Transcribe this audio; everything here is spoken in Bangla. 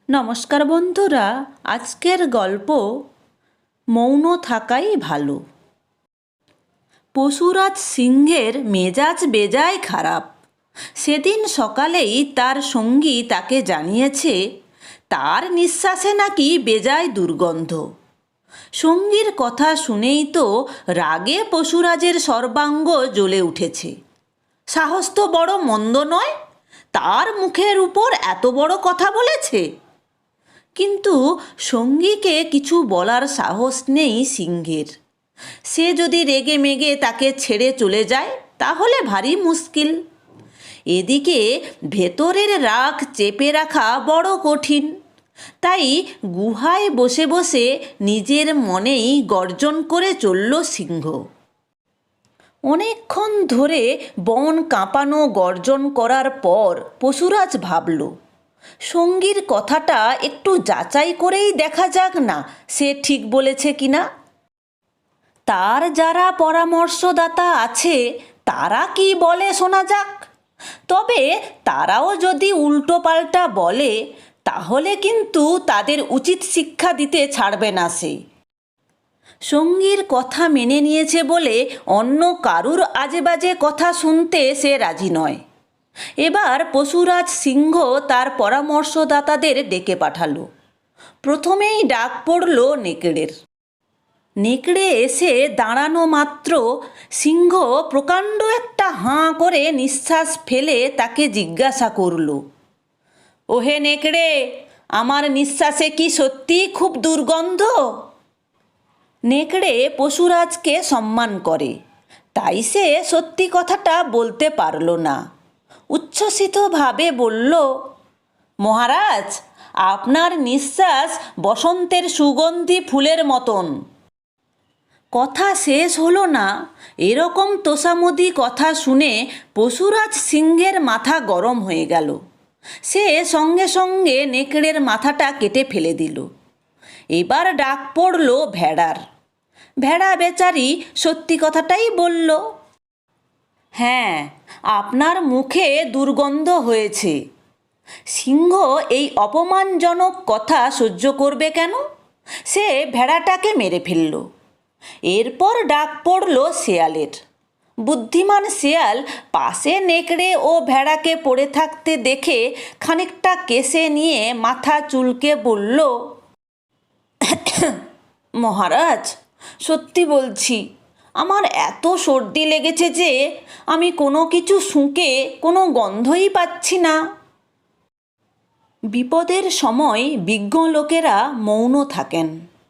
নমস্কার বন্ধুরা, আজকের গল্প মৌন থাকাই ভালো। পশুরাজ সিংহের মেজাজ বেজায় খারাপ। সেদিন সকালেই তার সঙ্গী তাকে জানিয়েছে তার নিঃশ্বাসে নাকি বেজায় দুর্গন্ধ। সঙ্গীর কথা শুনেই তো রাগে পশুরাজের সর্বাঙ্গ জ্বলে উঠেছে। সাহস তো বড় মন্দ নয়, তার মুখের উপর এত বড় কথা বলেছে। কিন্তু সঙ্গীকে কিছু বলার সাহস নেই সিংহের। সে যদি রেগে মেগে তাকে ছেড়ে চলে যায় তাহলে ভারী মুশকিল। এদিকে ভেতরের রাগ চেপে রাখা বড় কঠিন। তাই গুহায় বসে বসে নিজের মনেই গর্জন করে চলল সিংহ। অনেকক্ষণ ধরে বন কাঁপানো গর্জন করার পর পশুরাজ ভাবল, সঙ্গীর কথাটা একটু যাচাই করেই দেখা যাক না সে ঠিক বলেছে কিনা। তার যারা পরামর্শদাতা আছে তারা কি বলে শোনা যাক। তবে তারাও যদি উল্টোপাল্টা বলে তাহলে কিন্তু তাদের উচিত শিক্ষা দিতে ছাড়বে না সে। সঙ্গীর কথা মেনে নিয়েছে বলে অন্য কারুর আজেবাজে কথা শুনতে সে রাজি নয়। এবার পশুরাজ সিংহ তার পরামর্শদাতাদের ডেকে পাঠালো। প্রথমেই ডাক পড়ল নেকড়ের। নেকড়ে এসে দাঁড়ানো মাত্র সিংহ প্রকাণ্ড একটা হাঁ করে নিঃশ্বাস ফেলে তাকে জিজ্ঞাসা করল, ওহে নেকড়ে, আমার নিঃশ্বাসে কি সত্যি খুব দুর্গন্ধ? নেকড়ে পশুরাজকে সম্মান করে, তাই সে সত্যি কথাটা বলতে পারল না। উচ্ছ্বসিতভাবে বলল, মহারাজ, আপনার নিঃশ্বাস বসন্তের সুগন্ধি ফুলের মতন। কথা শেষ হলো না, এরকম তোষামোদী কথা শুনে পশুরাজ সিংহের মাথা গরম হয়ে গেল। সে সঙ্গে সঙ্গে নেকড়ের মাথাটা কেটে ফেলে দিল। এবার ডাক পড়ল ভেড়ার। ভেড়া বেচারি সত্যি কথাটাই বলল, হ্যাঁ, আপনার মুখে দুর্গন্ধ হয়েছে। সিংহ এই অপমানজনক কথা সহ্য করবে কেন? সে ভেড়াটাকে মেরে ফেলল। এরপর ডাক পড়ল শেয়ালের। বুদ্ধিমান শেয়াল পাশে নেকড়ে ও ভেড়াকে পড়ে থাকতে দেখে খানিকটা কেশে নিয়ে মাথা চুলকে বলল, মহারাজ, সত্যি বলছি, আমার এত সর্দি লেগেছে যে আমি কোনো কিছু শুঁকে কোনো গন্ধই পাচ্ছি না। বিপদের সময় বিজ্ঞ লোকেরা মৌন থাকেন।